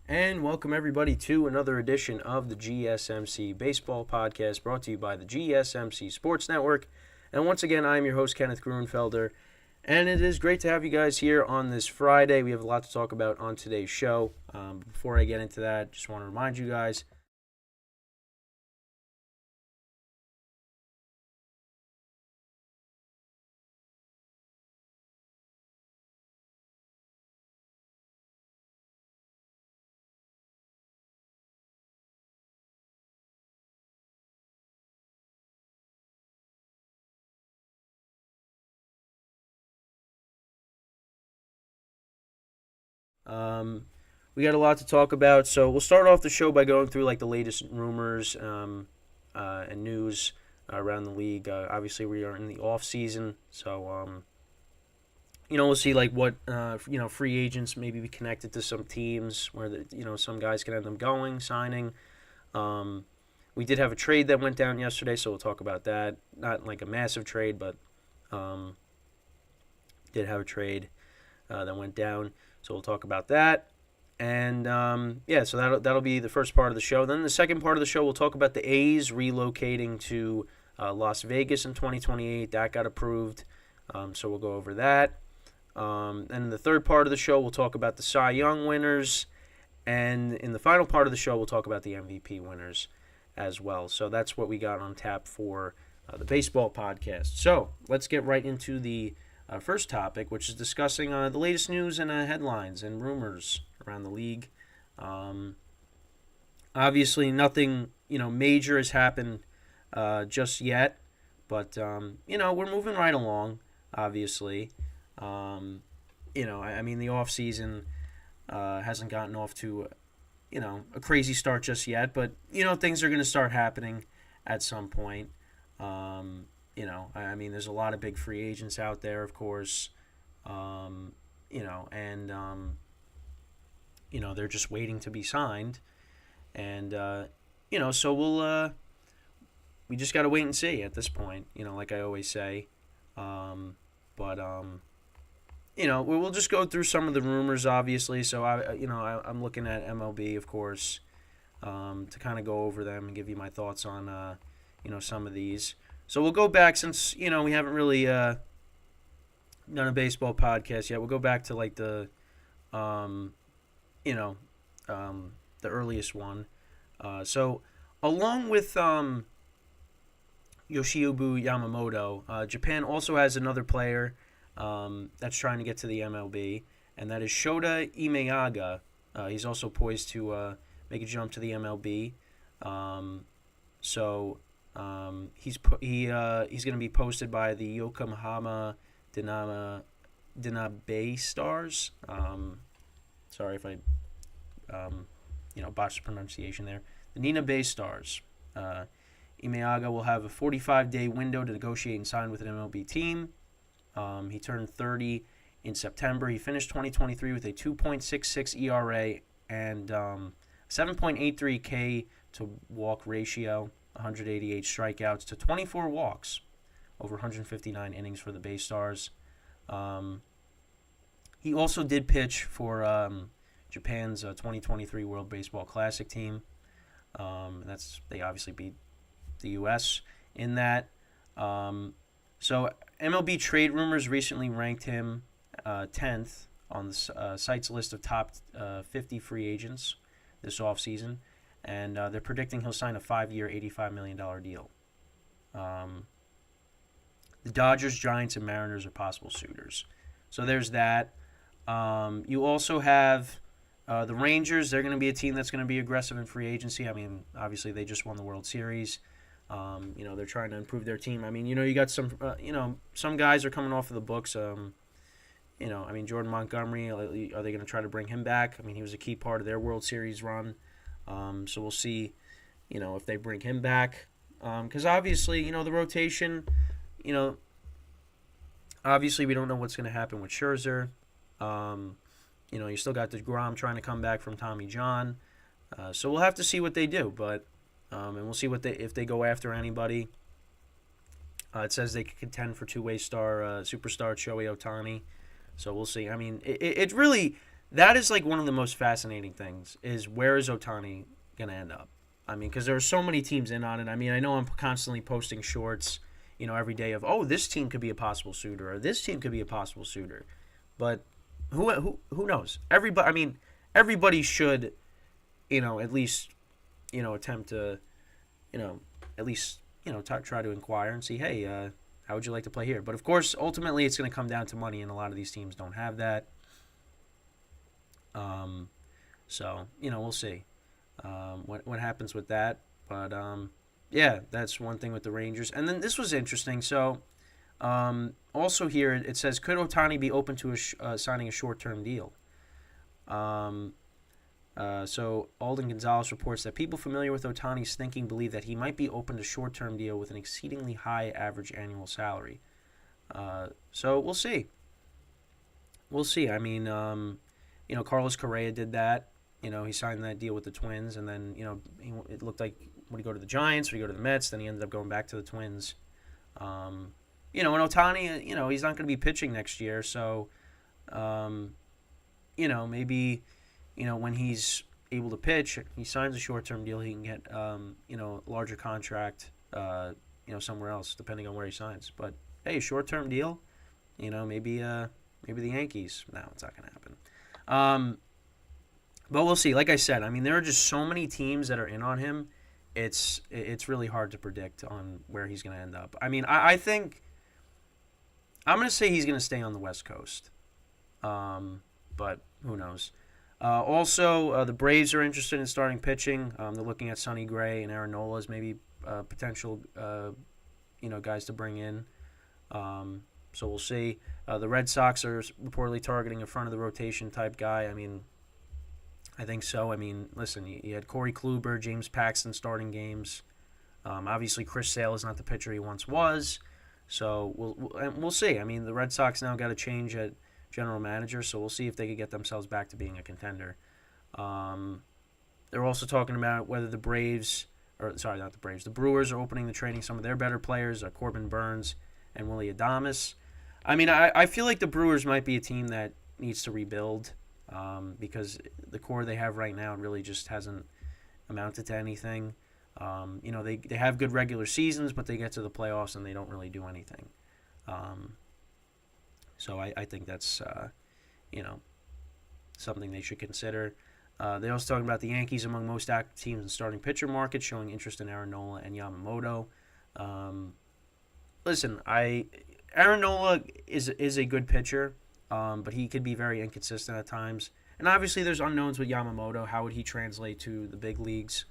And welcome everybody to another edition of the GSMC Baseball Podcast brought to you by the GSMC Sports Network. And once again, I'm your host, Kenneth Grunfelder. And it is great to have you guys here on this Friday. We have a lot to talk about on today's show. Before I get into that, just want to remind you guys we got a lot to talk about. So we'll start off the show by going through like the latest rumors and news around the league. Obviously, we are in the off season, so we'll see like what free agents maybe be connected to some teams where some guys can end up going signing. We did have a trade that went down yesterday, so we'll talk about that. Not like a massive trade, but did have a trade that went down, so we'll talk about that. And so that'll be the first part of the show. Then the second part of the show, we'll talk about the A's relocating to Las Vegas in 2028. That got approved, so we'll go over that. And in the third part of the show, we'll talk about the Cy Young winners. And in the final part of the show, we'll talk about the MVP winners as well. So that's what we got on tap for the baseball podcast. So let's get right into the first topic, which is discussing the latest news and headlines and rumors around the league. Obviously, nothing major has happened just yet, but we're moving right along. Obviously, the off season hasn't gotten off to a crazy start just yet, but things are going to start happening at some point. There's a lot of big free agents out there, of course, they're just waiting to be signed, and so we just got to wait and see at this point, like I always say, we'll just go through some of the rumors, obviously. So I'm looking at MLB, of course, to kind of go over them and give you my thoughts on some of these. So we'll go back, since we haven't really done a baseball podcast yet. We'll go back to like the earliest one. So along with Yoshinobu Yamamoto, Japan also has another player that's trying to get to the MLB, and that is Shota Imeaga. He's also poised to make a jump to the MLB. He's going to be posted by the Yokohama Dinabe Stars. Sorry if I botched the pronunciation there. The Nina Bay Stars. Imeaga will have a 45-day window to negotiate and sign with an MLB team. He turned 30 in September. He finished 2023 with a 2.66 ERA and 7.83 K to walk ratio, 188 strikeouts to 24 walks, over 159 innings for the Bay Stars. He also did pitch for Japan's 2023 World Baseball Classic team. They obviously beat the U.S. in that. So MLB Trade Rumors recently ranked him 10th on the site's list of top 50 free agents this offseason, and they're predicting he'll sign a 5-year, $85 million deal. The Dodgers, Giants, and Mariners are possible suitors. So there's that. You also have the Rangers. They're going to be a team that's going to be aggressive in free agency. I mean, obviously they just won the World Series. They're trying to improve their team. I mean, you got some, some guys are coming off of the books. Jordan Montgomery, are they going to try to bring him back? I mean, he was a key part of their World Series run. So we'll see, if they bring him back. Because obviously, the rotation, obviously we don't know what's going to happen with Scherzer. You still got DeGrom trying to come back from Tommy John. So we'll have to see what they do, but and we'll see if they go after anybody. It says they could contend for two-way superstar Shohei Ohtani. So we'll see. I mean, it's really that is like one of the most fascinating things is where is Ohtani going to end up? I mean, because there are so many teams in on it. I mean, I know I'm constantly posting shorts, every day of, oh, this team could be a possible suitor or this team could be a possible suitor. But who knows? Everybody should, at least, attempt to, at least, try to inquire and see, hey, how would you like to play here? But of course, ultimately, it's going to come down to money, and a lot of these teams don't have that. So we'll see what happens with that. But yeah, that's one thing with the Rangers. And then this was interesting. So also here it says, could Ohtani be open to signing a short-term deal? So Alden Gonzalez reports that people familiar with Ohtani's thinking believe that he might be open to short-term deal with an exceedingly high average annual salary. So we'll see. We'll see. I mean, Carlos Correa did that. He signed that deal with the Twins, and then, it looked like would he go to the Giants, would he go to the Mets, then he ended up going back to the Twins. And Ohtani, he's not going to be pitching next year, so, maybe, when he's able to pitch, he signs a short-term deal, he can get, a larger contract, somewhere else, depending on where he signs. But, hey, short-term deal, maybe the Yankees. No, it's not going to happen. But we'll see. Like I said, I mean, there are just so many teams that are in on him. It's really hard to predict on where he's going to end up. I mean, I think I'm going to say he's going to stay on the West Coast. But who knows? Also, the Braves are interested in starting pitching. They're looking at Sonny Gray and Aaron Nola as maybe potential, guys to bring in. So we'll see. The Red Sox are reportedly targeting a front-of-the-rotation type guy. I mean, I think so. I mean, listen, you had Corey Kluber, James Paxton starting games. Obviously, Chris Sale is not the pitcher he once was. So we'll see. I mean, the Red Sox now got a change at general manager, so we'll see if they could get themselves back to being a contender. They're also talking about whether the Brewers are opening the training some of their better players, Corbin Burns and Willy Adames. I mean, I feel like the Brewers might be a team that needs to rebuild because the core they have right now really just hasn't amounted to anything. They have good regular seasons, but they get to the playoffs and they don't really do anything. So I think that's, something they should consider. They're also talking about the Yankees among most active teams in starting pitcher market, showing interest in Aaron Nola and Yamamoto. Listen, Aaron Nola is a good pitcher, but he could be very inconsistent at times. And obviously there's unknowns with Yamamoto. How would he translate to the big leagues?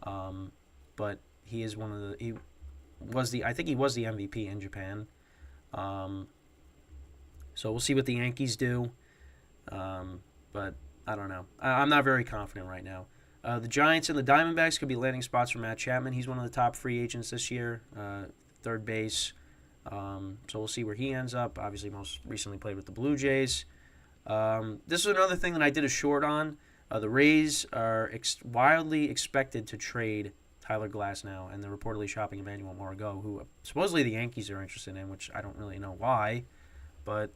But he is I think he was the MVP in Japan. So we'll see what the Yankees do. But I don't know. I'm not very confident right now. The Giants and the Diamondbacks could be landing spots for Matt Chapman. He's one of the top free agents this year, third base. So we'll see where he ends up. Obviously, most recently played with the Blue Jays. This is another thing that I did a short on. The Rays are wildly expected to trade Tyler Glasnow, and they're reportedly shopping Emmanuel Margot, who supposedly the Yankees are interested in, which I don't really know why. But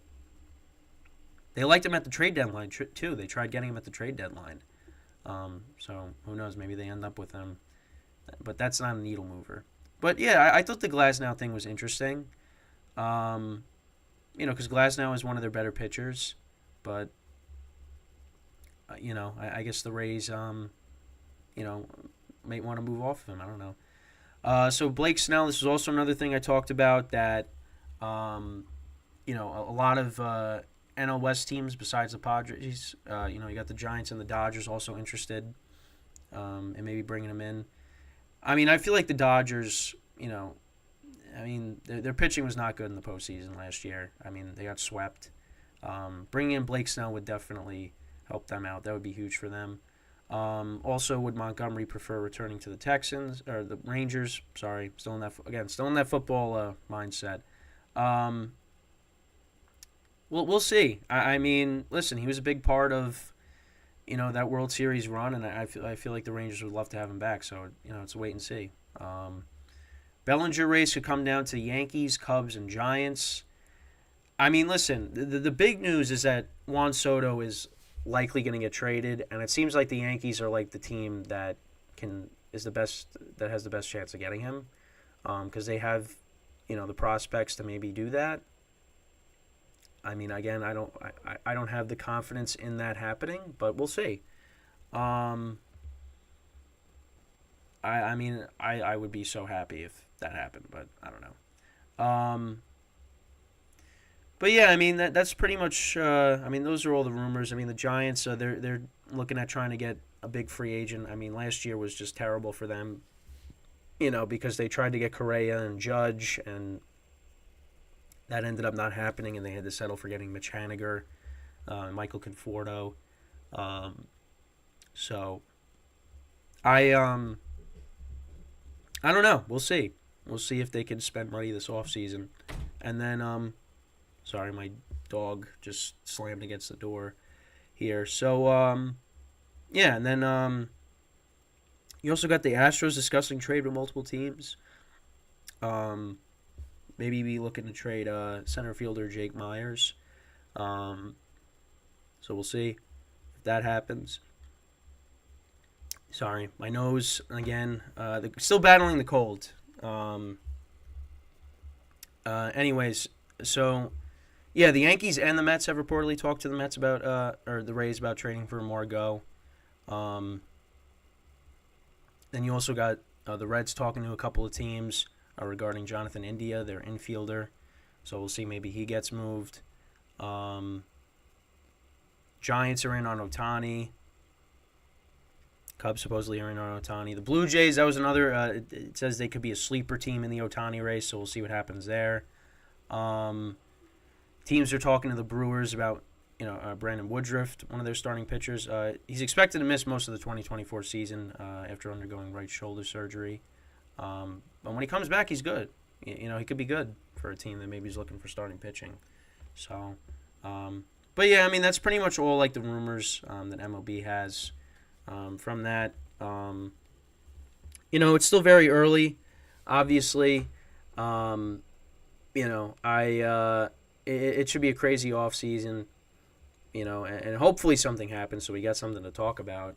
they liked him at the trade deadline, too. They tried getting him at the trade deadline. So who knows? Maybe they end up with him. But that's not a needle mover. But, yeah, I thought the Glasnow thing was interesting. Because Glasnow is one of their better pitchers. But, I guess the Rays, may want to move off of him. I don't know. So Blake Snell, this was also another thing I talked about that, a lot of NL West teams besides the Padres, you got the Giants and the Dodgers also interested in maybe bringing him in. I mean, I feel like the Dodgers, their pitching was not good in the postseason last year. I mean, they got swept. Bringing in Blake Snell would definitely help them out. That would be huge for them. Also, would Montgomery prefer returning to the Texans or the Rangers? Sorry, still in that football mindset. We'll see. I mean, listen, he was a big part of that World Series run, and I feel like the Rangers would love to have him back. So it's a wait and see. Bellinger race could come down to the Yankees, Cubs, and Giants. I mean, listen, the big news is that Juan Soto is likely going to get traded, and it seems like the Yankees are like the team that has the best chance of getting him, because they have, the prospects to maybe do that. I mean, again, I don't have the confidence in that happening, but we'll see. I mean, I would be so happy if that happened, but I don't know. But yeah, I mean that's pretty much. I mean, those are all the rumors. I mean, the Giants, they're looking at trying to get a big free agent. I mean, last year was just terrible for them. Because they tried to get Correa and Judge, and that ended up not happening, and they had to settle for getting Mitch Haniger, Michael Conforto. So I don't know. We'll see. We'll see if they can spend money this offseason. And then sorry, my dog just slammed against the door here. So yeah, and then you also got the Astros discussing trade with multiple teams. Maybe be looking to trade center fielder Jake Myers. So we'll see if that happens. Sorry, my nose again. Still battling the cold. Anyways, so yeah, the Yankees and the Mets have reportedly talked to the Mets about or the Rays about trading for Margot. Then you also got the Reds talking to a couple of teams regarding Jonathan India, their infielder. So we'll see, maybe he gets moved. Giants are in on Ohtani. Cubs supposedly are in on Ohtani. The Blue Jays, that was another. It says they could be a sleeper team in the Ohtani race, so we'll see what happens there. Teams are talking to the Brewers about Brandon Woodruff, one of their starting pitchers. He's expected to miss most of the 2024 season after undergoing right shoulder surgery. But when he comes back, he's good. He could be good for a team that maybe is looking for starting pitching. So, but yeah, I mean that's pretty much all like the rumors that MLB has. From that, it's still very early. Obviously, it should be a crazy off season. And hopefully something happens so we got something to talk about.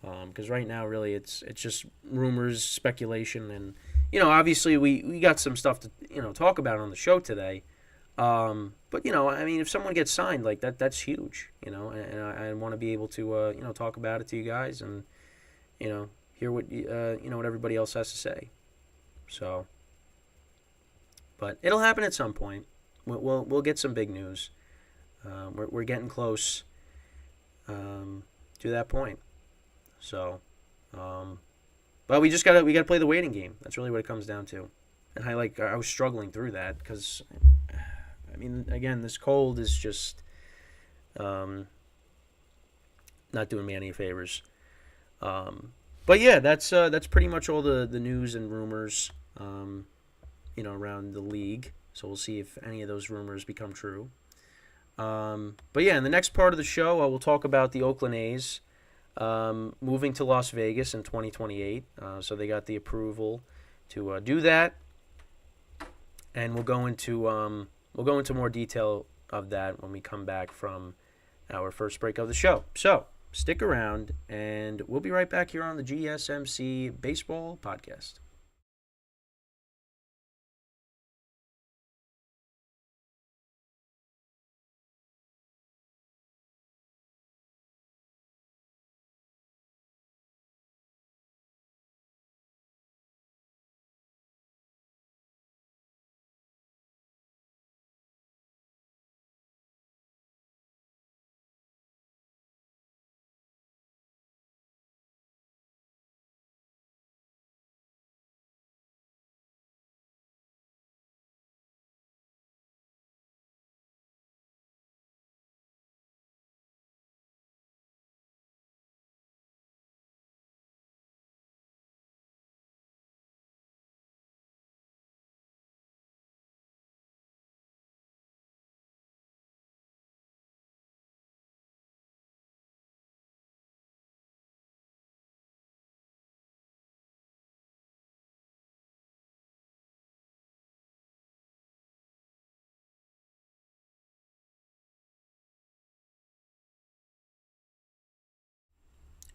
Because right now, really, it's just rumors, speculation, and obviously we got some stuff to talk about on the show today. But I mean, if someone gets signed like that, that's huge. And I want to be able to talk about it to you guys and hear what what everybody else has to say. So, but it'll happen at some point. We'll get some big news. We're getting close to that point. So, but we gotta play the waiting game. That's really what it comes down to. And I was struggling through that because, I mean, again, this cold is just not doing me any favors. But yeah, that's pretty much all the news and rumors, around the league. So we'll see if any of those rumors become true. But yeah, in the next part of the show, we'll talk about the Oakland A's moving to Las Vegas in 2028. So they got the approval to do that, and we'll go into more detail of that when we come back from our first break of the show. So stick around, and we'll be right back here on the GSMC Baseball Podcast.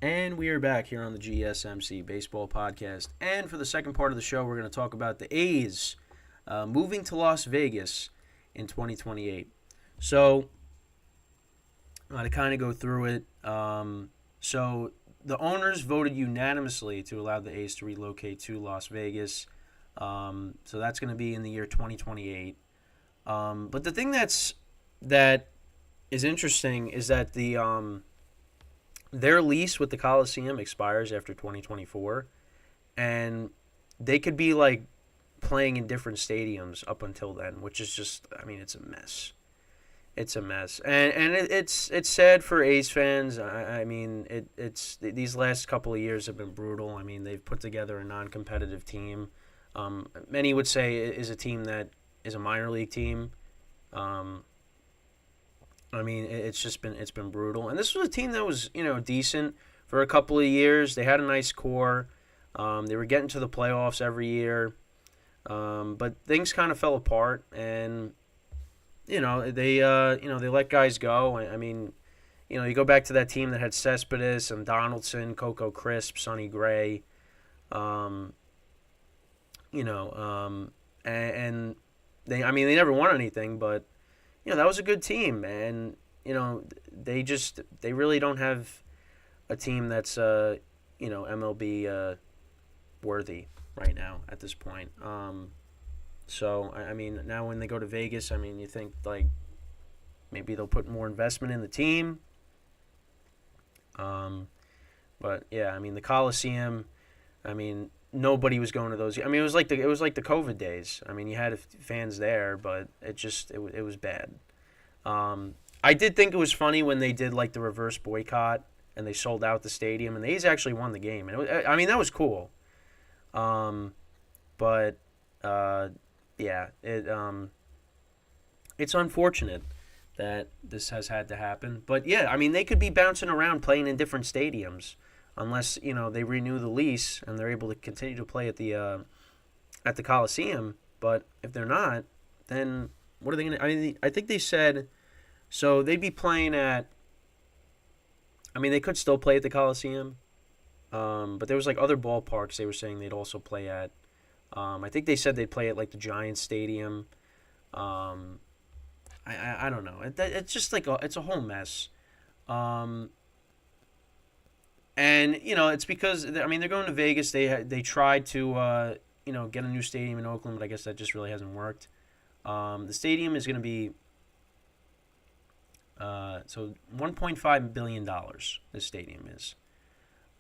And we are back here on the GSMC Baseball Podcast. And for the second part of the show, we're going to talk about the A's moving to Las Vegas in 2028. So, to kind of go through it, so the owners voted unanimously to allow the A's to relocate to Las Vegas. So that's going to be in the year 2028. But the thing that is interesting is that their lease with the Coliseum expires after 2024, and they could be like playing in different stadiums up until then, which is just, I mean, it's a mess. It's a mess, and it's sad for A's fans. I mean, it's these last couple of years have been brutal. I mean, they've put together a non-competitive team. Many would say is a team that is a minor league team. I mean, it's been brutal. And this was a team that was, decent for a couple of years. They had a nice core. They were getting to the playoffs every year. But things kind of fell apart, and they let guys go. I mean, you go back to that team that had Cespedes and Donaldson, Coco Crisp, Sonny Gray, and they never won anything, but that was a good team, and they really don't have a team that's MLB worthy right now at this point. So I mean, now when they go to Vegas, I mean, you think like maybe they'll put more investment in the team. But yeah, I mean, the Coliseum, I mean, nobody was going to those. I mean, it was like the COVID days. I mean, you had fans there, but it was bad. I did think it was funny when they did like the reverse boycott and they sold out the stadium, and the A's actually won the game. And I mean, that was cool. But yeah, it's unfortunate that this has had to happen. But yeah, I mean, they could be bouncing around playing in different stadiums unless they renew the lease and they're able to continue to play at the Coliseum. But if they're not, then what are they going to? I mean, I think they said so they'd be playing at. I mean, they could still play at the Coliseum, but there was like other ballparks they were saying they'd also play at. I think they said they'd play at like the Giants Stadium. I don't know. It's just like it's a whole mess. And it's because I mean they're going to Vegas. They tried to get a new stadium in Oakland, but I guess that just really hasn't worked. The stadium is going to be so $1.5 billion. This stadium is.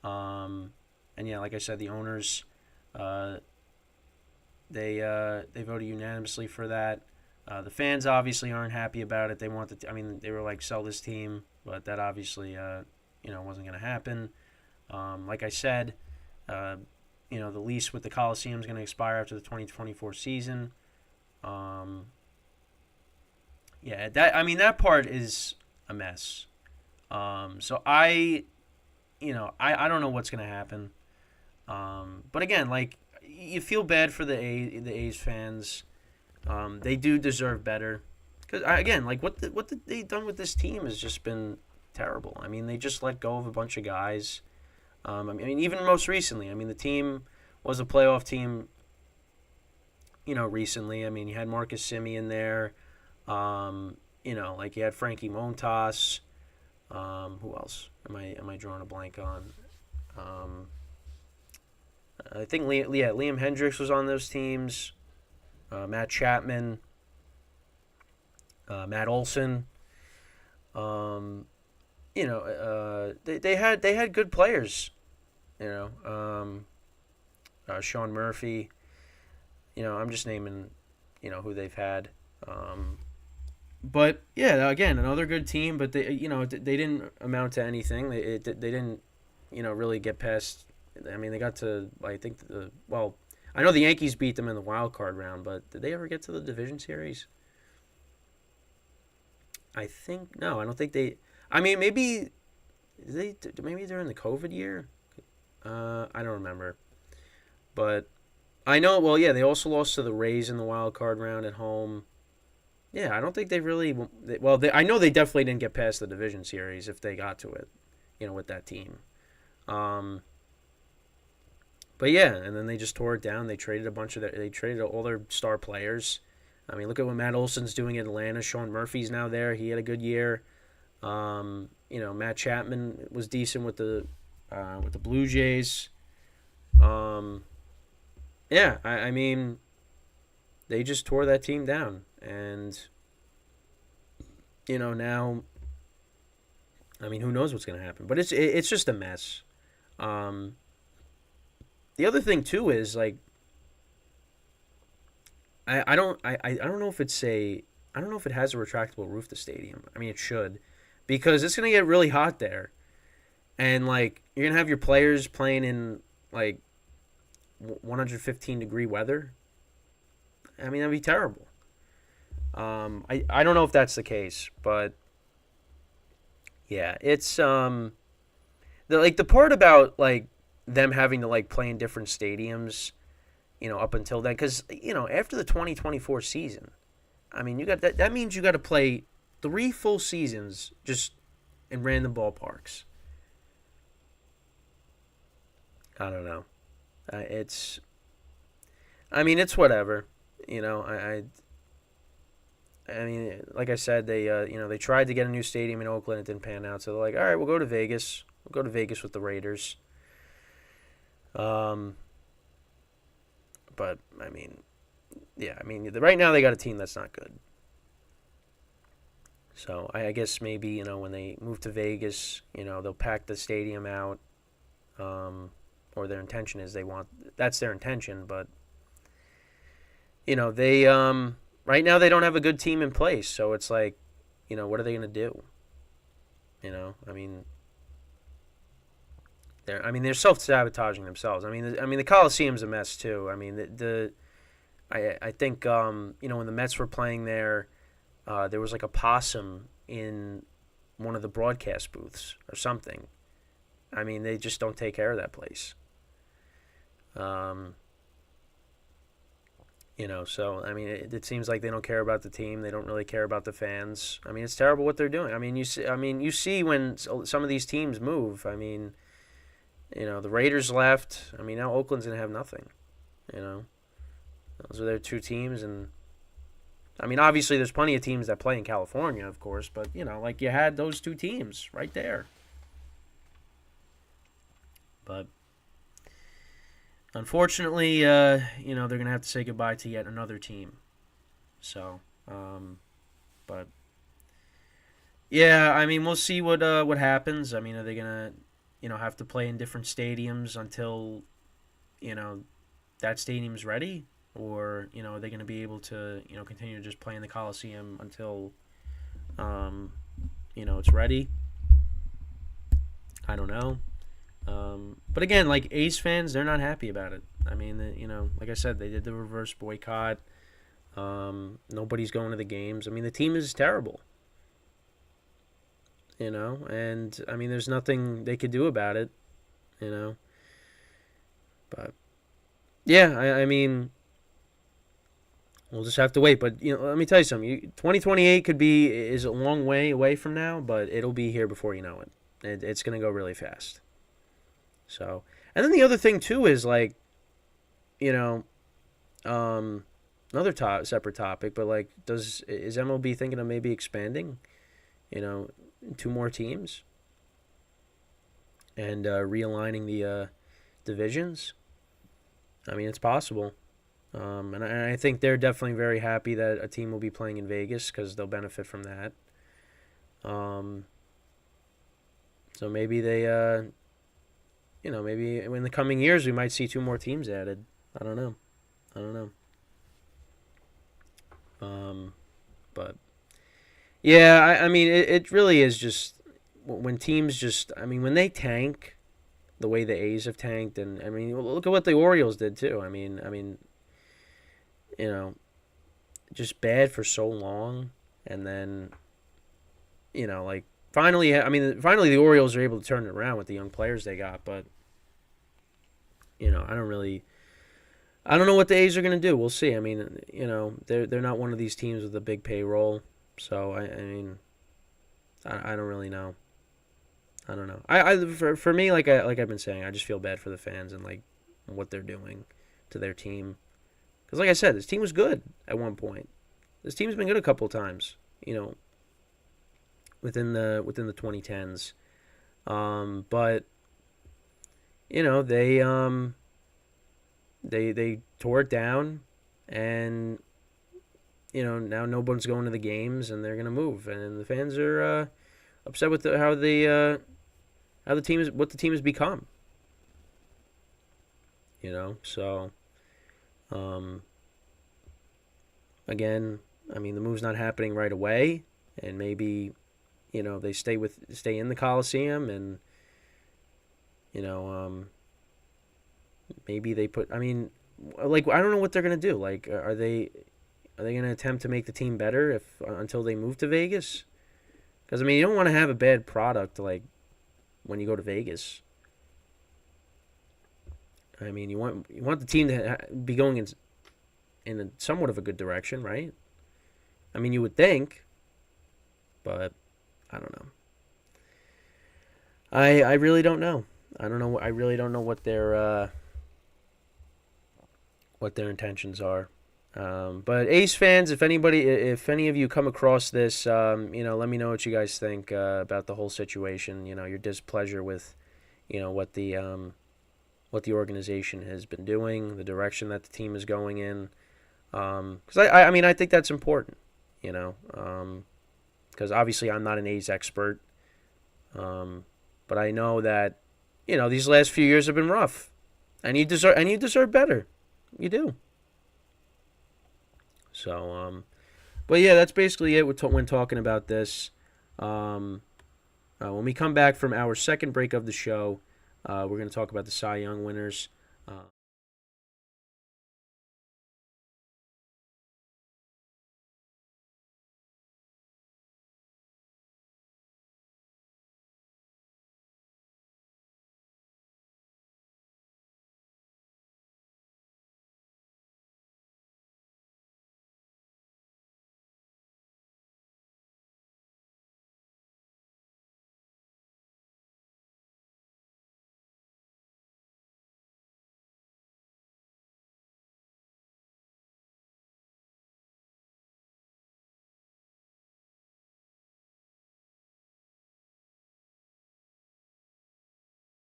And yeah, like I said, the owners they voted unanimously for that. The fans obviously aren't happy about it. They want they were like, sell this team, but that obviously wasn't going to happen. Like I said, the lease with the Coliseum is going to expire after the 2024 season. Yeah, that part is a mess. So I don't know what's going to happen. But again, like, you feel bad for the A's fans. They do deserve better. Because, again, like, what they've done with this team has just been terrible. I mean, they just let go of a bunch of guys. I mean, even most recently, I mean, the team was a playoff team, recently. I mean, you had Marcus Semien there. Like you had Frankie Montas. Who else? Am I drawing a blank on? I think Liam Hendricks was on those teams. Matt Chapman, Matt Olson. They had good players. Sean Murphy. I'm just naming, who they've had. But yeah, again, another good team, but they didn't amount to anything. They didn't, really get past. I mean, they got to, I think, I know the Yankees beat them in the wild card round, but did they ever get to the division series? I don't think they. I mean, maybe during the COVID year. I don't remember, but I know. Well, yeah, they also lost to the Rays in the wild card round at home. Yeah, I don't think they really. I know they definitely didn't get past the division series if they got to it, with that team. Um, but yeah, and then they just tore it down. They traded they traded all their star players. I mean, look at what Matt Olson's doing in Atlanta. Sean Murphy's now there. He had a good year. Matt Chapman was decent with the Blue Jays. Um, yeah, I mean, they just tore that team down, and now, I mean, who knows what's going to happen? But it's just a mess. Um, the other thing too is like I don't know if I don't know if it has a retractable roof, the stadium. I mean, it should, because it's going to get really hot there, and like you're going to have your players playing in like 115-degree weather. I mean, that'd be terrible. I don't know if that's the case, but yeah, it's the part about like them having to like play in different stadiums, up until then, because after the 2024 season, I mean, you got that. That means you got to play 3 full seasons just in random ballparks. I don't know. It's. I mean, it's whatever. I mean, like I said, they tried to get a new stadium in Oakland. It didn't pan out. So they're like, all right, we'll go to Vegas. We'll go to Vegas with the Raiders. Um, but I mean, yeah, I mean, right now they got a team that's not good. So I guess maybe when they move to Vegas, they'll pack the stadium out. Or their intention is that's their intention. But they right now they don't have a good team in place. So it's like, what are they gonna do? I mean, they're self sabotaging themselves. The Coliseum's a mess too. I mean, I think when the Mets were playing there, there was like a possum in one of the broadcast booths or something. I mean, they just don't take care of that place. Um, so I mean, it seems like they don't care about the team. They don't really care about the fans. I mean, it's terrible what they're doing. I mean, you see when some of these teams move. I mean, the Raiders left. I mean, now Oakland's gonna have nothing. You know, those are their 2 teams, and I mean, obviously, there's plenty of teams that play in California, of course, but like you had those 2 teams right there. But unfortunately, they're gonna have to say goodbye to yet another team. So, but yeah, I mean, we'll see what happens. I mean, are they gonna have to play in different stadiums until you know that stadium's ready, or are they gonna be able to continue to just play in the Coliseum until it's ready? I don't know. But again, like A's fans, they're not happy about it. I mean, like I said, they did the reverse boycott. Nobody's going to the games. I mean, the team is terrible. And I mean, there's nothing they could do about it. You know, but yeah, I mean, we'll just have to wait. But let me tell you something. 2028 is a long way away from now, but it'll be here before you know it. It's gonna go really fast. So, and then the other thing too is like, you know, another separate topic, but like, is MLB thinking of maybe expanding, 2 more teams and realigning the divisions? I mean, it's possible, and I think they're definitely very happy that a team will be playing in Vegas because they'll benefit from that. So maybe they maybe in the coming years we might see 2 more teams added. I don't know. But yeah, I mean, it really is just when teams when they tank the way the A's have tanked, and I mean, look at what the Orioles did too. I mean, just bad for so long, and then, like finally the Orioles are able to turn it around with the young players they got, but I don't know what the A's are going to do. We'll see. I mean, they're not one of these teams with a big payroll, so I mean, I don't really know. I don't know. For me, like I've been saying, I just feel bad for the fans and like what they're doing to their team. Because like I said, this team was good at one point. This team's been good a couple of times. You know, within the 2010s. But you know they tore it down, and you know now nobody's going to the games, and they're gonna move, and the fans are upset with how the team is what the team has become. You know, so um, again, I mean the move's not happening right away, and maybe you know they stay in the Coliseum, and you know maybe they put. I mean, like I don't know what they're gonna do. Like, are they gonna attempt to make the team better if until they move to Vegas? Because I mean, you don't want to have a bad product like when you go to Vegas. I mean, you want the team to be going in somewhat of a good direction, right? I mean, you would think, but I don't know. I really don't know. I don't know. I really don't know what their intentions are. But Ace fans, if any of you come across this, you know, let me know what you guys think about the whole situation. You know, your displeasure with, you know, what the organization has been doing, the direction that the team is going in. Because I mean, I think that's important. You know, because obviously I'm not an A's expert, but I know that, you know, these last few years have been rough, and you deserve better. You do. So, but yeah, that's basically it when talking about this. Um, when we come back from our second break of the show, we're going to talk about the Cy Young winners. Uh,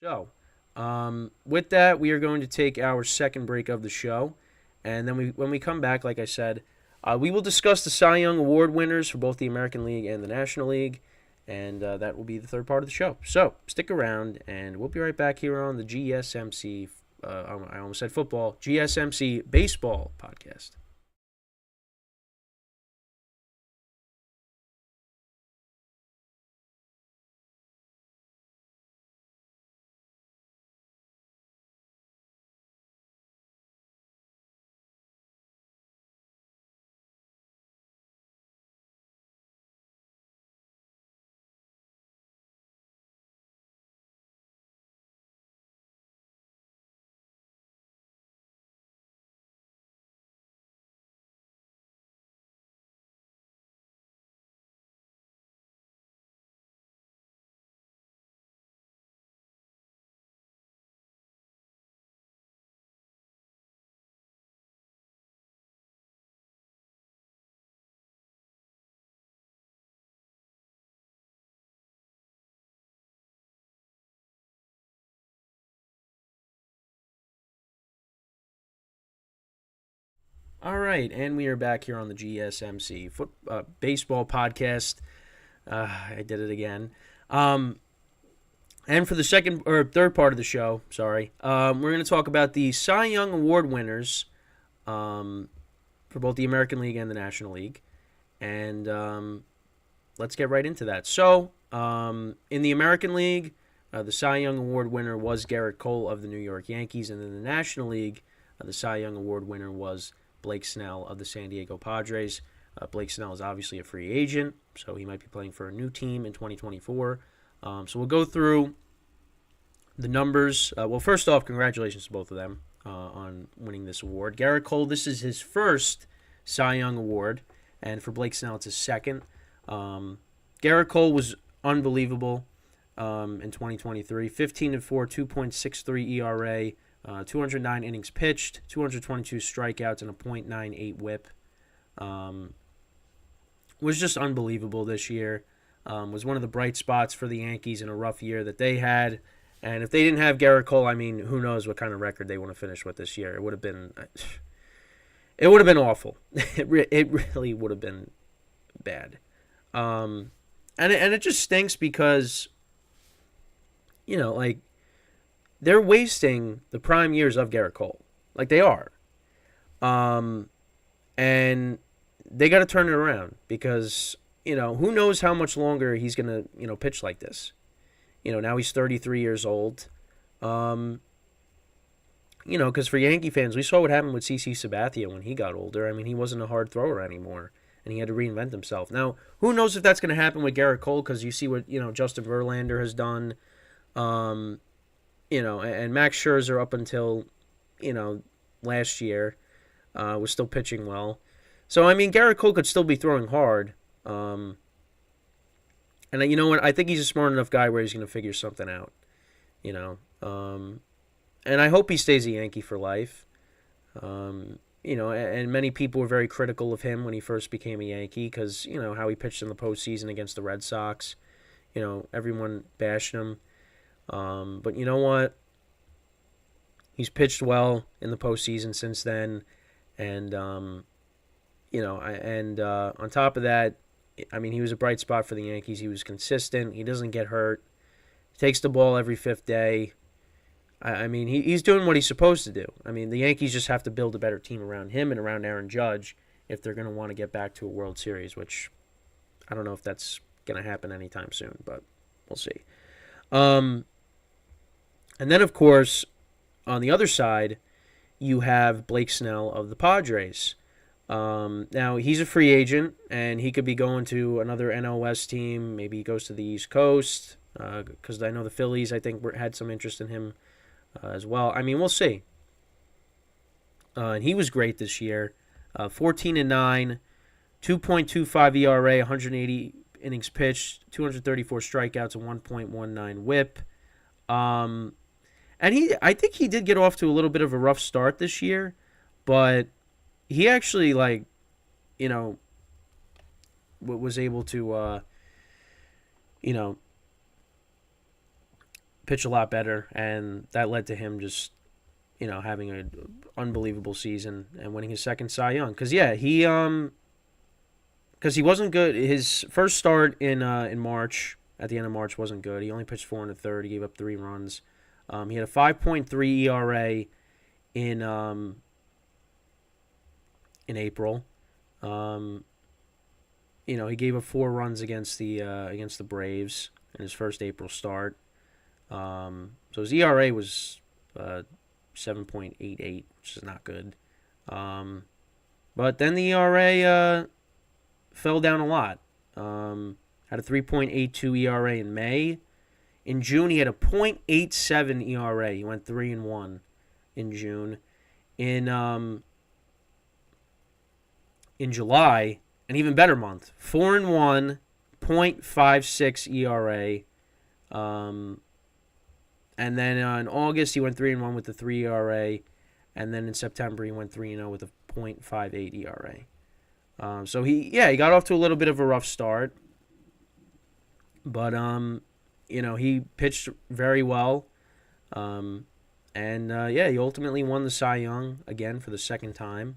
So, with that, we are going to take our second break of the show, and then when we come back, like I said, we will discuss the Cy Young Award winners for both the American League and the National League, and that will be the third part of the show. So, stick around, and we'll be right back here on the GSMC. I almost said football. GSMC baseball podcast. All right, and we are back here on the GSMC baseball podcast. I did it again. And for the second or third part of the show, sorry, we're going to talk about the Cy Young Award winners for both the American League and the National League. And let's get right into that. So, in the American League, the Cy Young Award winner was Garrett Cole of the New York Yankees. And in the National League, the Cy Young Award winner was Blake Snell of the San Diego Padres. Blake Snell is obviously a free agent, so he might be playing for a new team in 2024. So we'll go through the numbers. Well, first off, congratulations to both of them on winning this award. Garrett Cole, this is his first Cy Young Award, and for Blake Snell, it's his second. Garrett Cole was unbelievable. in 2023. 15-4, 2.63 ERA, 209 innings pitched, 222 strikeouts, and a .98 WHIP. Was just unbelievable this year. Was one of the bright spots for the Yankees in a rough year that they had. And if they didn't have Garrett Cole, I mean, who knows what kind of record they want to finish with this year. It would have been awful. It really would have been bad. And it just stinks because, like, they're wasting the prime years of Garrett Cole. Like, they are. And they got to turn it around because, who knows how much longer he's going to, pitch like this. Now he's 33 years old. Because for Yankee fans, we saw what happened with CC Sabathia when he got older. I mean, he wasn't a hard thrower anymore, and he had to reinvent himself. Now, who knows if that's going to happen with Garrett Cole, because you see what, Justin Verlander has done, and Max Scherzer up until, last year was still pitching well. So, I mean, Garrett Cole could still be throwing hard. And you know what? I think he's a smart enough guy where he's going to figure something out, And I hope he stays a Yankee for life. And many people were very critical of him when he first became a Yankee because, how he pitched in the postseason against the Red Sox. Everyone bashed him. But you know what? He's pitched well in the postseason since then. And, on top of that, I mean, he was a bright spot for the Yankees. He was consistent. He doesn't get hurt. He takes the ball every fifth day. I mean, he's doing what he's supposed to do. I mean, the Yankees just have to build a better team around him and around Aaron Judge if they're going to want to get back to a World Series, which I don't know if that's going to happen anytime soon, but we'll see. And then, of course, on the other side, you have Blake Snell of the Padres. Now, he's a free agent, and he could be going to another NL West team. Maybe he goes to the East Coast, because I know the Phillies, I think, had some interest in him as well. I mean, we'll see. And he was great this year. 14-9, 2.25 ERA, 180 innings pitched, 234 strikeouts, and 1.19 WHIP. And I think he did get off to a little bit of a rough start this year, but he actually, was able to, pitch a lot better, and that led to him just, having an unbelievable season and winning his second Cy Young. Because he wasn't good. His first start in March, at the end of March, wasn't good. He only pitched 4 1/3. He gave up 3 runs. He had a 5.3 ERA in April. He gave up 4 runs against the Braves in his first April start. So his ERA was 7.88, which is not good. But then the ERA fell down a lot. Had a 3.82 ERA in May. In June, he had a .87 ERA. He went 3-1 in June. In July, an even better month, 4-1, .56 ERA. And then in August, he went 3-1 with the 3 ERA. And then in September, he went 3-0 with a .58 ERA. So he got off to a little bit of a rough start. But, he pitched very well. He ultimately won the Cy Young again for the second time.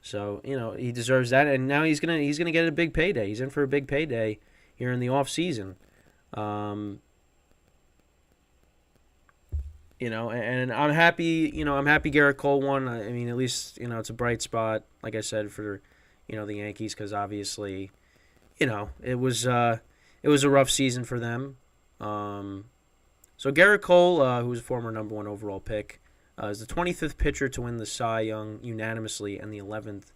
So, he deserves that. And now he's gonna get a big payday. He's in for a big payday here in the off season. And I'm happy, I'm happy Garrett Cole won. I mean, at least, it's a bright spot, like I said, for, the Yankees, because obviously, it was a rough season for them. So Garrett Cole, who was a former number 1 overall pick, is the 25th pitcher to win the Cy Young unanimously and the 11th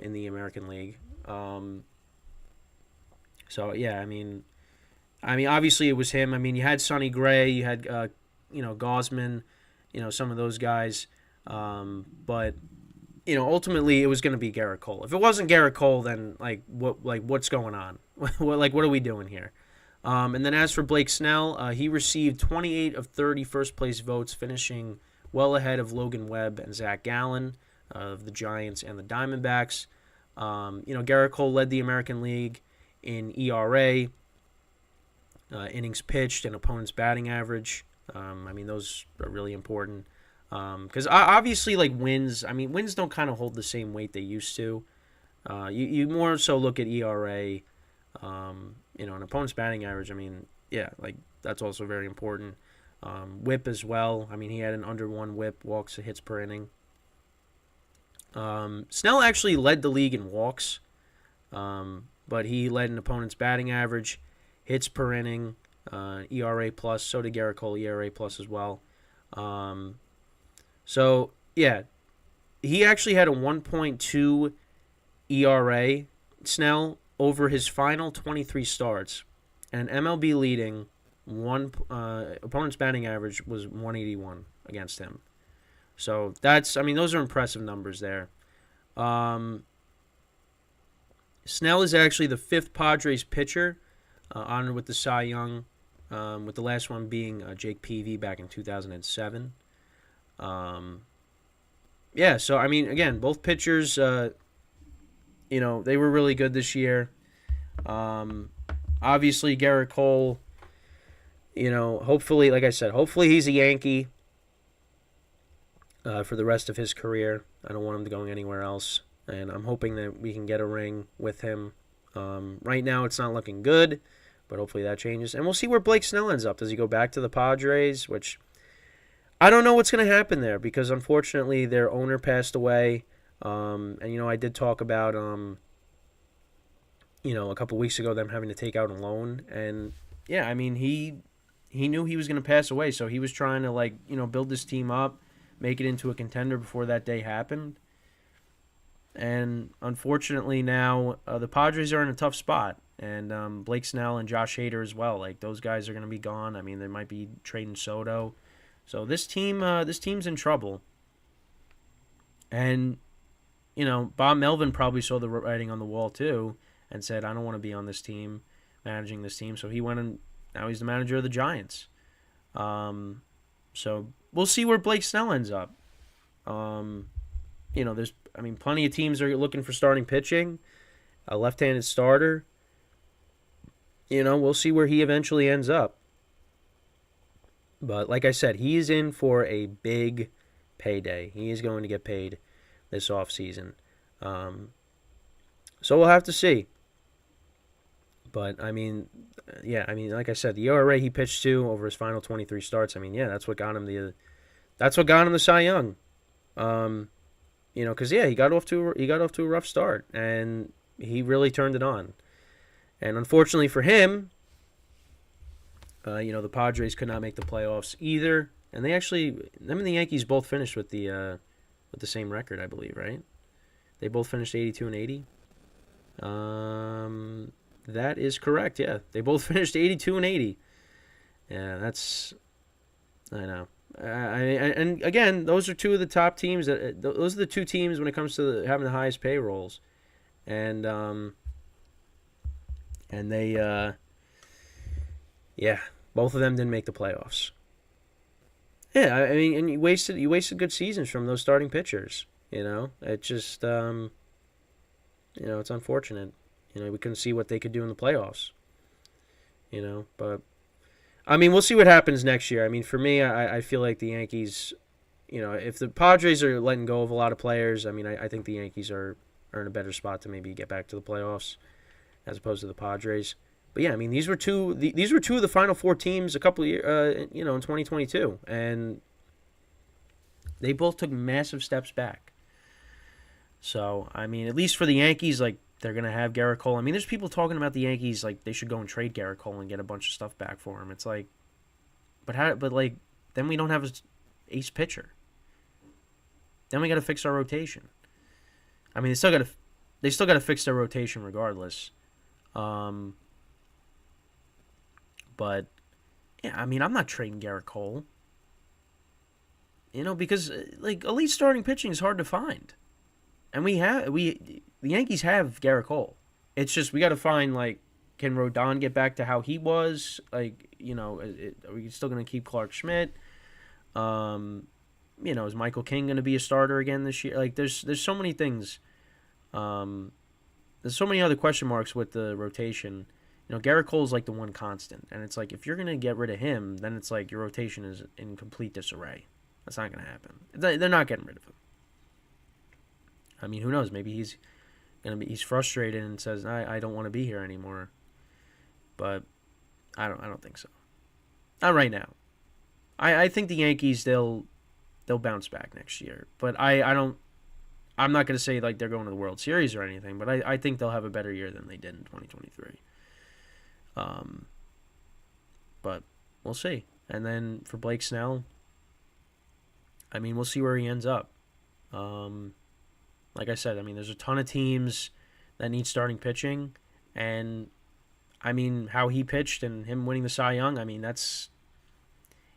in the American League. Obviously it was him. I mean, you had Sonny Gray, you had Gausman, some of those guys. But ultimately it was going to be Garrett Cole. If it wasn't Garrett Cole, then what's going on? What are we doing here? And then as for Blake Snell, he received 28 of 30 first-place votes, finishing well ahead of Logan Webb and Zach Gallen of the Giants and the Diamondbacks. Garrett Cole led the American League in ERA, innings pitched, and opponent's batting average. Those are really important. Because obviously, wins don't kind of hold the same weight they used to. You more so look at ERA, an opponent's batting average. That's also very important. WHIP as well. He had an under 1 WHIP, walks to hits per inning. Snell actually led the league in walks, but he led an opponent's batting average, hits per inning, ERA plus. So did Garrett Cole, ERA plus as well. He actually had a 1.2 ERA, Snell, over his final 23 starts, and MLB leading opponent's batting average was 181 against him. So those are impressive numbers there. Snell is actually the 5th Padres pitcher honored with the Cy Young, with the last one being Jake Peavy back in 2007. Again, both pitchers, they were really good this year. Obviously, Garrett Cole, hopefully, like I said, hopefully he's a Yankee for the rest of his career. I don't want him to go anywhere else, and I'm hoping that we can get a ring with him. Right now, it's not looking good, but hopefully that changes. And we'll see where Blake Snell ends up. Does he go back to the Padres, which I don't know what's going to happen there, because unfortunately their owner passed away. I did talk about, a couple weeks ago them having to take out a loan. And, he knew he was going to pass away, so he was trying to, build this team up, make it into a contender before that day happened. And unfortunately now the Padres are in a tough spot. And Blake Snell and Josh Hader as well. Those guys are going to be gone. They might be trading Soto. So this team's in trouble. And, Bob Melvin probably saw the writing on the wall too and said, I don't want to be on this team, managing this team. So he went and now he's the manager of the Giants. So we'll see where Blake Snell ends up. There's plenty of teams are looking for starting pitching, a left-handed starter. We'll see where he eventually ends up. But like I said, he is in for a big payday. He is going to get paid this offseason. So we'll have to see. But, like I said, the ERA he pitched to over his final 23 starts, that's what got him the Cy Young. Because he got off to a rough start, and he really turned it on. And unfortunately for him, the Padres could not make the playoffs either, and them and the Yankees both finished with the same record, I believe, right? They both finished 82-80. That is correct. Yeah, they both finished 82-80. Yeah, I know. And again, those are two of the top teams. Those are the two teams when it comes to having the highest payrolls, and they, both of them didn't make the playoffs. Yeah, and you wasted good seasons from those starting pitchers. It just, it's unfortunate. We couldn't see what they could do in the playoffs. But we'll see what happens next year. For me, I feel like the Yankees, if the Padres are letting go of a lot of players, I think the Yankees are in a better spot to maybe get back to the playoffs as opposed to the Padres. But yeah, these were two of the final 4 teams a couple of years, in 2022, and they both took massive steps back. So at least for the Yankees, they're gonna have Garrett Cole. There's people talking about the Yankees they should go and trade Garrett Cole and get a bunch of stuff back for him. It's then we don't have an ace pitcher. Then we got to fix our rotation. They still got to fix their rotation regardless. But yeah, I'm not trading Garrett Cole. Because elite starting pitching is hard to find, and the Yankees have Garrett Cole. It's just we got to find can Rodon get back to how he was? Like, are we still going to keep Clark Schmidt? Is Michael King going to be a starter again this year? Like, there's so many things. There's so many other question marks with the rotation. Garrett Cole's like the one constant, and it's like if you're going to get rid of him, then it's like your rotation is in complete disarray. That's not going to happen. They're not getting rid of him. I mean, who knows? Maybe he's frustrated and says, I don't want to be here anymore. But I don't think so. Not right now. I think the Yankees they'll bounce back next year. But I'm not going to say like they're going to the World Series or anything, but I think they'll have a better year than they did in 2023. But we'll see. And then for Blake Snell, I mean, we'll see where he ends up. Like I said, I mean, there's a ton of teams that need starting pitching, and I mean, how he pitched and him winning the Cy Young, I mean,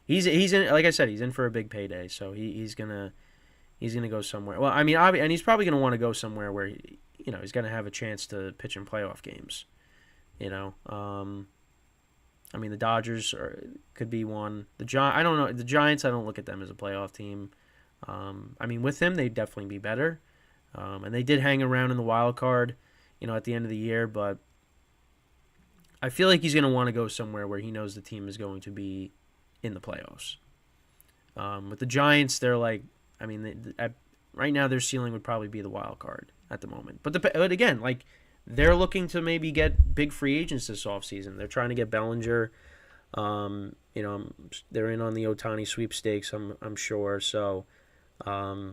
he's in. Like I said, he's in for a big payday, so he's gonna go somewhere. Well, I mean, and he's probably gonna want to go somewhere where he's gonna have a chance to pitch in playoff games. I mean, the Dodgers could be one. I don't know. The Giants, I don't look at them as a playoff team. I mean, with him, they'd definitely be better. And they did hang around in the wild card, at the end of the year. But I feel like he's going to want to go somewhere where he knows the team is going to be in the playoffs. With the Giants, they're like, I mean, right now their ceiling would probably be the wild card at the moment. But again, like, they're looking to maybe get big free agents this offseason. They're trying to get Bellinger. They're in on the Ohtani sweepstakes, I'm sure. So, I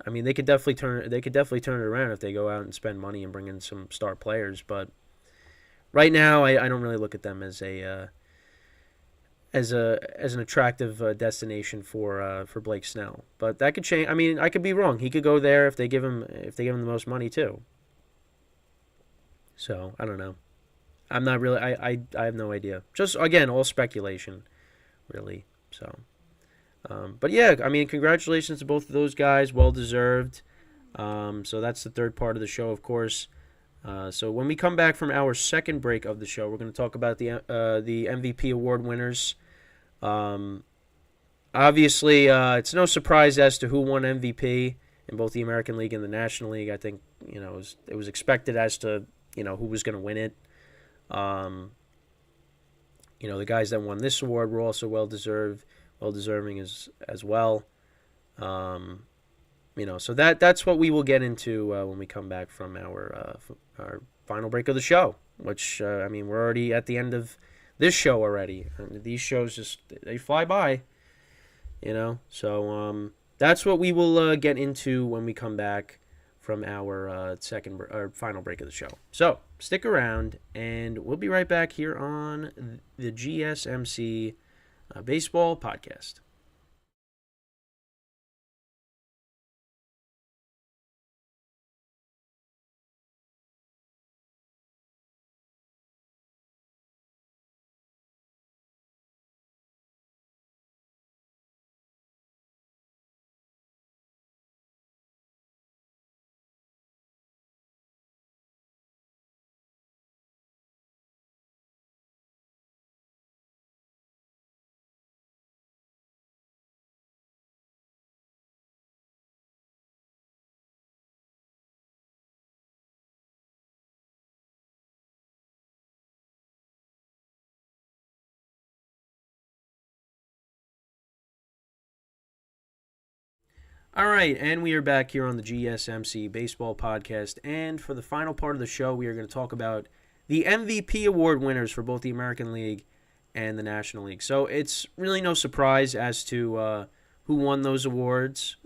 mean, they could definitely turn it around if they go out and spend money and bring in some star players. But right now, I don't really look at them as an attractive destination for Blake Snell. But that could change. I mean, I could be wrong. He could go there if they give him the most money too. So I don't know. I'm not really. I have no idea. Just again, all speculation, really. So, but yeah, I mean, congratulations to both of those guys. Well deserved. So that's the third part of the show, of course. So when we come back from our second break of the show, we're going to talk about the MVP award winners. Obviously, it's no surprise as to who won MVP in both the American League and the National League. I think it was expected as to who was going to win it. The guys that won this award were also well deserving as well. So that's what we will get into when we come back from our final break of the show. Which I mean, we're already at the end of this show already. And these shows they fly by, So that's what we will get into when we come back from our final break of the show. So stick around, and we'll be right back here on the GSMC Baseball Podcast. All right, and we are back here on the GSMC Baseball Podcast, and for the final part of the show, we are going to talk about the MVP award winners for both the American League and the National League. So it's really no surprise as to who won those awards,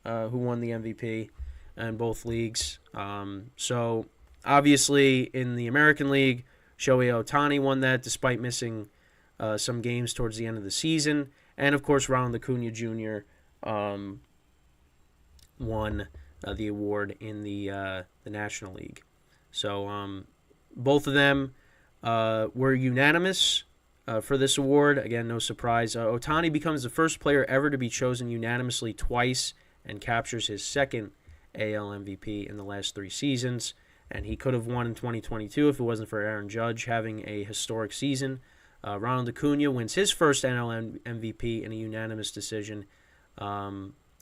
who won the MVP in both leagues. So obviously in the American League, Shohei Ohtani won that despite missing some games towards the end of the season, and of course Ronald Acuna Jr. Won the award in the National League. So both of them were unanimous for this award. Again, no surprise. Ohtani becomes the first player ever to be chosen unanimously twice and captures his second AL MVP in the last 3 seasons. and he could have won in 2022 if it wasn't for Aaron Judge having a historic season. Ronald Acuna wins his first NL MVP in a unanimous decision.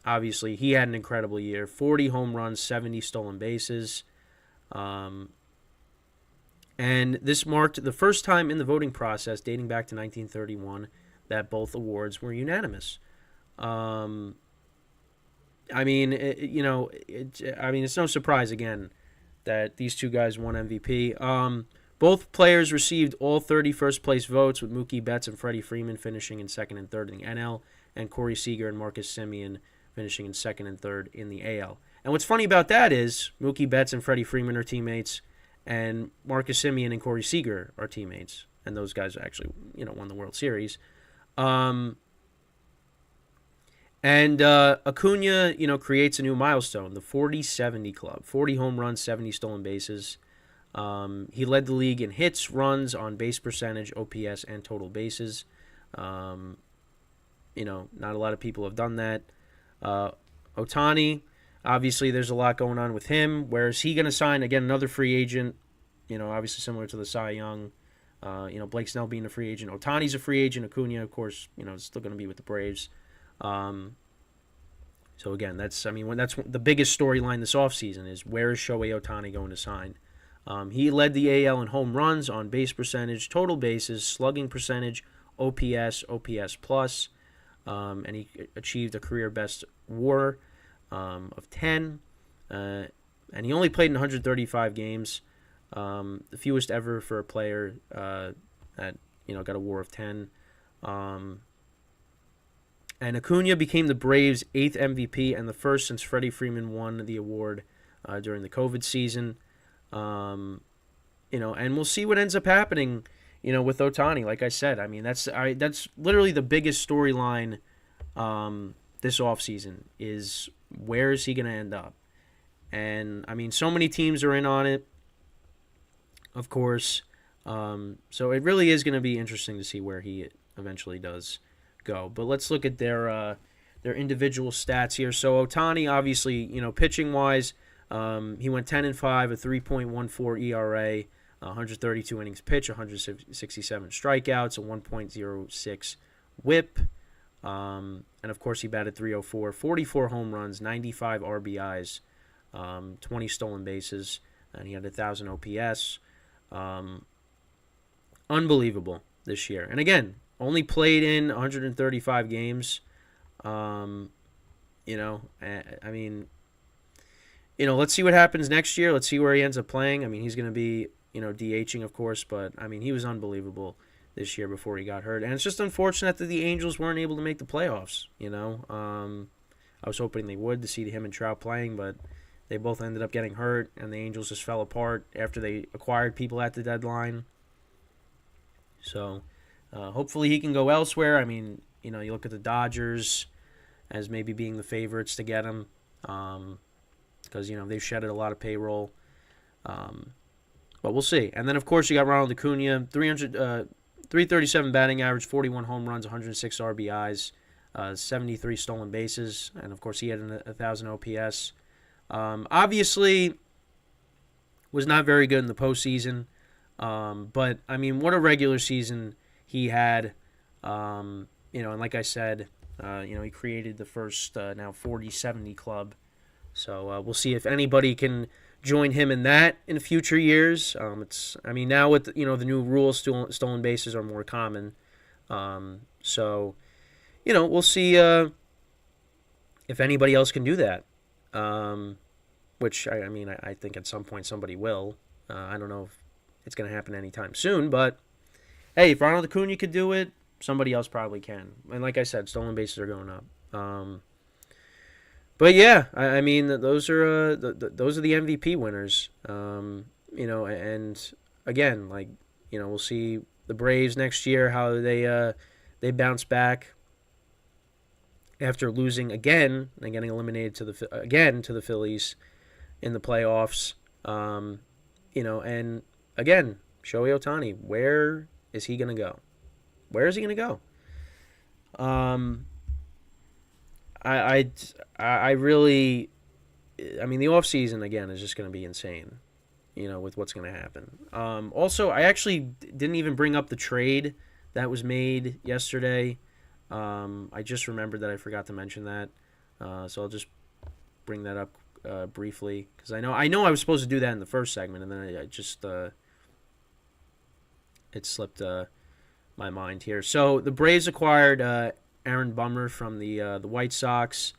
Obviously, he had an incredible year. 40 home runs, 70 stolen bases. And this marked the first time in the voting process, dating back to 1931, that both awards were unanimous. I mean, it's no surprise, again, that these two guys won MVP. Both players received all 30 first-place votes, with Mookie Betts and Freddie Freeman finishing in second and third in the NL, and Corey Seager and Marcus Semien finishing in second and third in the AL. And what's funny about that is Mookie Betts and Freddie Freeman are teammates, and Marcus Semien and Corey Seager are teammates, and those guys actually, won the World Series. And Acuna, creates a new milestone, the 40-70 club. 40 home runs, 70 stolen bases. He led the league in hits, runs, on base percentage, OPS, and total bases. Not a lot of people have done that. Ohtani, obviously there's a lot going on with him. Where is he going to sign? Again, another free agent, obviously similar to the Cy Young. Blake Snell being a free agent. Ohtani's a free agent. Acuna, of course, is still going to be with the Braves. So again, that's the biggest storyline this offseason is where is Shohei Ohtani going to sign? He led the AL in home runs, on base percentage, total bases, slugging percentage, OPS, OPS plus, and he achieved a career best WAR of 10. And he only played in 135 games, the fewest ever for a player that got a WAR of 10. And Acuna became the Braves' 8th MVP and the first since Freddie Freeman won the award during the COVID season. And we'll see what ends up happening, with Ohtani. Like I said, that's literally the biggest storyline this offseason is where is he going to end up? And, so many teams are in on it, of course. So it really is going to be interesting to see where he eventually does go. But let's look at their individual stats here. So Ohtani, obviously, pitching-wise, he went 10-5, a 3.14 ERA, 132 innings pitched, 167 strikeouts, a 1.06 WHIP. And, of course, he batted .304, 44 home runs, 95 RBIs, 20 stolen bases, and he had 1,000 OPS. Unbelievable this year. And, again, only played in 135 games. Let's see what happens next year. Let's see where he ends up playing. He's going to be, DHing, of course, but, he was unbelievable this year before he got hurt. And it's just unfortunate that the Angels weren't able to make the playoffs, I was hoping they would to see him and Trout playing, but they both ended up getting hurt, and the Angels just fell apart after they acquired people at the deadline. So, hopefully he can go elsewhere. You look at the Dodgers as maybe being the favorites to get him, because, they've shedded a lot of payroll. But we'll see. And then, of course, you got Ronald Acuna, 337 batting average, 41 home runs, 106 RBIs, 73 stolen bases, and, of course, he had 1,000 OPS. Obviously, was not very good in the postseason. But, what a regular season he had. And like I said, he created the first now 40-70 club. So we'll see if anybody can join him in that in future years. Now with the new rules, stolen bases are more common. So we'll see if anybody else can do that. Which I think at some point somebody will. I don't know if it's going to happen anytime soon, but hey, if Ronald Acuna could do it, somebody else probably can. And like I said, stolen bases are going up. But yeah, those are the MVP winners. And again, we'll see the Braves next year how they bounce back after losing again and getting eliminated to the Phillies in the playoffs. And again, Shohei Ohtani, where is he going to go? Where is he going to go? I really, the offseason, again, is just going to be insane. with what's going to happen. Also, I actually didn't even bring up the trade that was made yesterday. I just remembered that I forgot to mention that, so I'll just bring that up briefly because I know I was supposed to do that in the first segment, and then I just it slipped my mind here. So the Braves acquired Aaron Bummer from the White Sox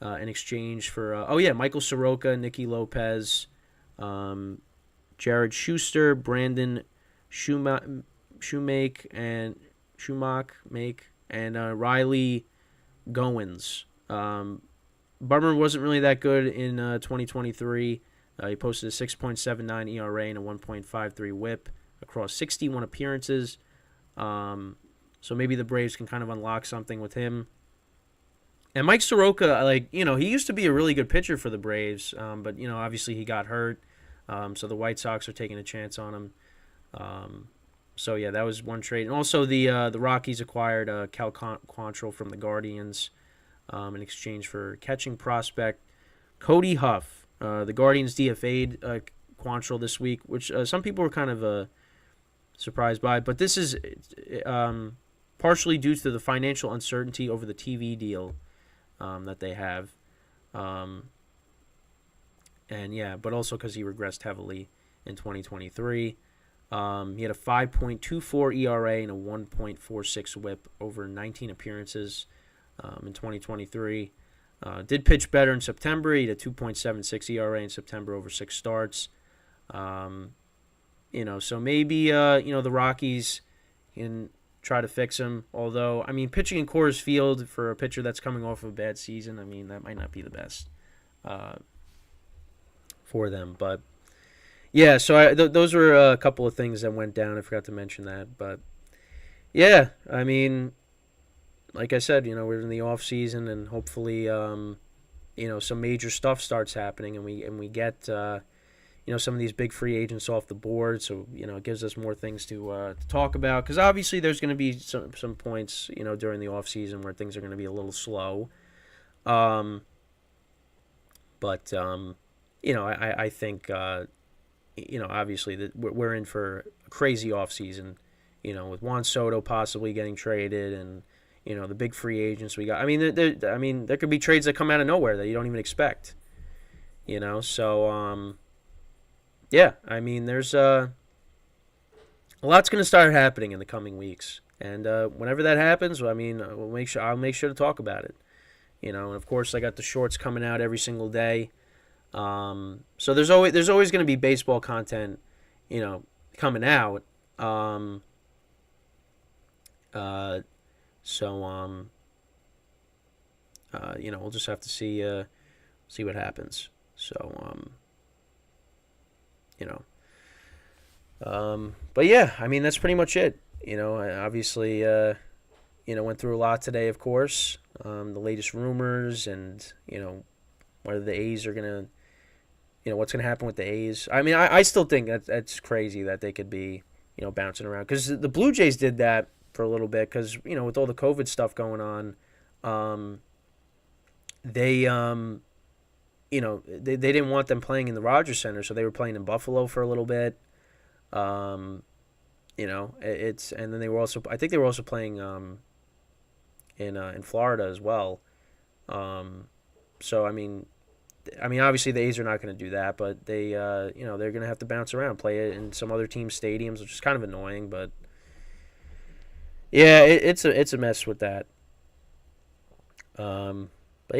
in exchange for Michael Soroka, Nicky Lopez, Jared Schuster, Brandon Shoemake, and Riley Goins. Bummer wasn't really that good in 2023. He posted a 6.79 ERA and a 1.53 WHIP across 61 appearances. So maybe the Braves can kind of unlock something with him. And Mike Soroka, he used to be a really good pitcher for the Braves, but obviously he got hurt. So the White Sox are taking a chance on him. So yeah, that was one trade. And also the Rockies acquired Cal Quantrill from the Guardians in exchange for catching prospect Cody Huff. The Guardians DFA'd Quantrill this week, which some people were kind of surprised by. But this is partially due to the financial uncertainty over the TV deal that they have. But also because he regressed heavily in 2023. He had a 5.24 ERA and a 1.46 WHIP over 19 appearances in 2023. Did pitch better in September. He had a 2.76 ERA in September over 6 starts. So maybe the Rockies can try to fix him. Although, pitching in Coors Field for a pitcher that's coming off of a bad season, that might not be the best for them. But yeah, so those were a couple of things that went down. I forgot to mention that, but yeah, like I said, we're in the off season, and hopefully, some major stuff starts happening, and we get some of these big free agents off the board. So it gives us more things to talk about, because obviously there's going to be some points during the off season where things are going to be a little slow. I think obviously that we're in for a crazy off season. With Juan Soto possibly getting traded, and the big free agents we got. There could be trades that come out of nowhere that you don't even expect. So there's a lot's going to start happening in the coming weeks, and whenever that happens, I'll make sure to talk about it. And of course I got the shorts coming out every single day. So there's always going to be baseball content, coming out. We'll just have to see what happens. So, but yeah, that's pretty much it. I obviously, went through a lot today, of course. The latest rumors and, whether the A's are going to, what's going to happen with the A's. I still think that's crazy that they could be, bouncing around. Because the Blue Jays did that for a little bit because, with all the COVID stuff going on, they didn't want them playing in the Rogers Center, so they were playing in Buffalo for a little bit. And then they were also, I think they were also playing in Florida as well. So obviously the A's are not going to do that, but they they're going to have to bounce around, play it in some other team stadiums, which is kind of annoying, but yeah, it's a mess with that. But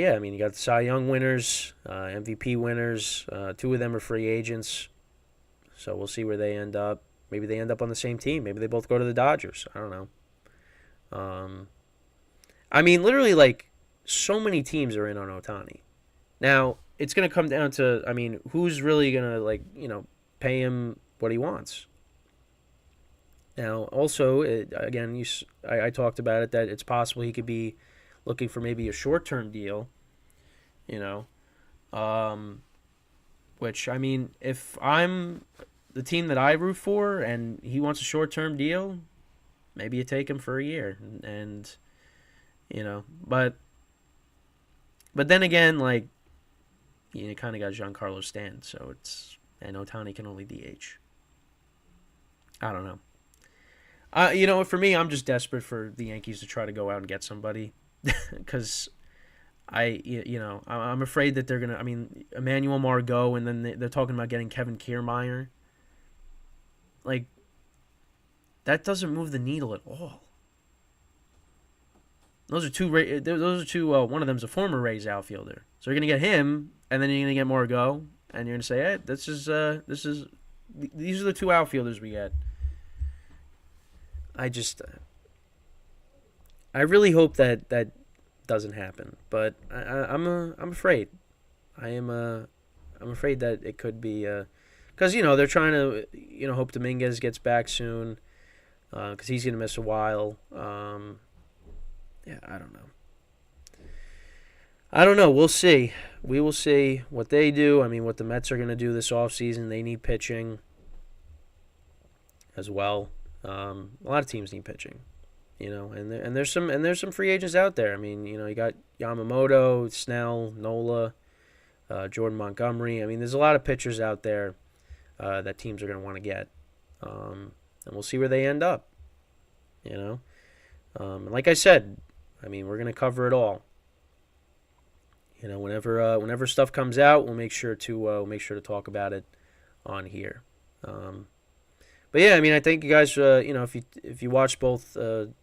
yeah, you got the Cy Young winners, MVP winners. 2 of them are free agents, so we'll see where they end up. Maybe they end up on the same team. Maybe they both go to the Dodgers. I don't know. Literally, so many teams are in on Ohtani. Now, it's going to come down to, who's really going to, pay him what he wants. Now, also, I talked about it, that it's possible he could be looking for maybe a short-term deal, which, if I'm the team that I root for and he wants a short-term deal, maybe you take him for a year. And but then again, you kind of got Giancarlo Stanton, so it's, and Ohtani can only DH. I don't know. For me, I'm just desperate for the Yankees to try to go out and get somebody because I'm afraid that they're gonna. I mean, Emmanuel Margot, and then they're talking about getting Kevin Kiermaier. Like, that doesn't move the needle at all. Those are two. One of them's a former Rays outfielder, so you're gonna get him, and then you're gonna get Margot, and you're gonna say, "Hey, these are the two outfielders we get." I really hope that doesn't happen, but I'm afraid. I'm afraid that it could be because they're trying to hope Dominguez gets back soon because he's gonna miss a while. Yeah, I don't know. We'll see. We will see what they do. I mean, what the Mets are gonna do this offseason. They need pitching as well. A lot of teams need pitching. And there's some free agents out there. I mean, you got Yamamoto, Snell, Nola, Jordan Montgomery. I mean, there's a lot of pitchers out there that teams are going to want to get, and we'll see where they end up. Like I said, I mean, we're going to cover it all. Whenever stuff comes out, we'll make sure to talk about it on here. But yeah, I mean, I thank you guys. If you watched both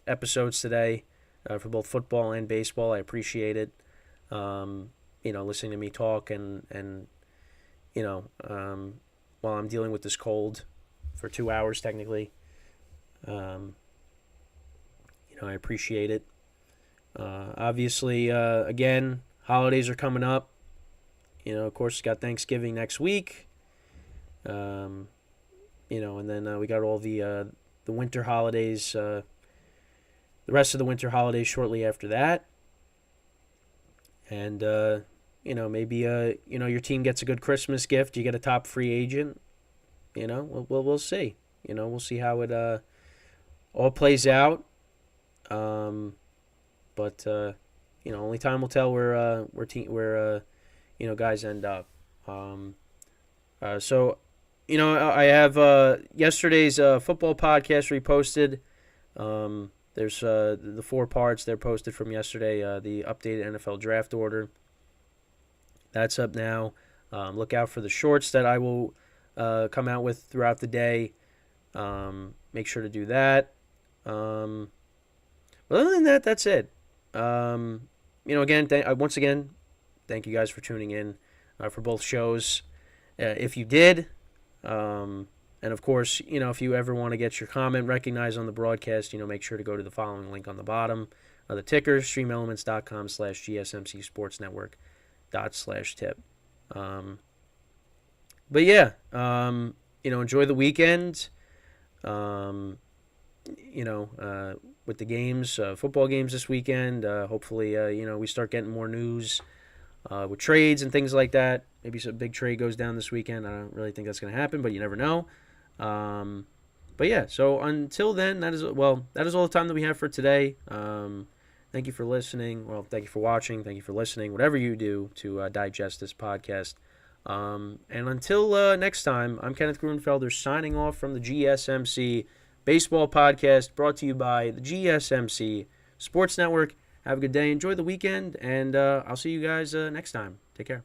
episodes today for both football and baseball, I appreciate it. Listening to me talk and while I'm dealing with this cold for 2 hours technically, I appreciate it. Obviously, again, holidays are coming up. Of course, got Thanksgiving next week. And then we got all the winter holidays, the rest of the winter holidays shortly after that. And, maybe, your team gets a good Christmas gift. You get a top free agent. We'll see. We'll see how it all plays out. But only time will tell where guys end up. So. I have yesterday's football podcast reposted. There's the 4 parts. They're posted from yesterday, the updated NFL draft order. That's up now. Look out for the shorts that I will come out with throughout the day. Make sure to do that. But other than that, that's it. Again, once again, thank you guys for tuning in for both shows. If you did... and of course, if you ever want to get your comment recognized on the broadcast, make sure to go to the following link on the bottom of the ticker, streamelements.com/gsmcsportsnetwork./tip. But yeah, enjoy the weekend. With the games, football games this weekend. Hopefully, we start getting more news with trades and things like that. Maybe some big trade goes down this weekend. I don't really think that's going to happen, but you never know. But yeah, so until then, that is all the time that we have for today. Thank you for listening. Well, thank you for watching. Thank you for listening. Whatever you do to digest this podcast. And until next time, I'm Kenneth Grunfelder signing off from the GSMC Baseball Podcast, brought to you by the GSMC Sports Network. Have a good day. Enjoy the weekend, and I'll see you guys next time. Take care.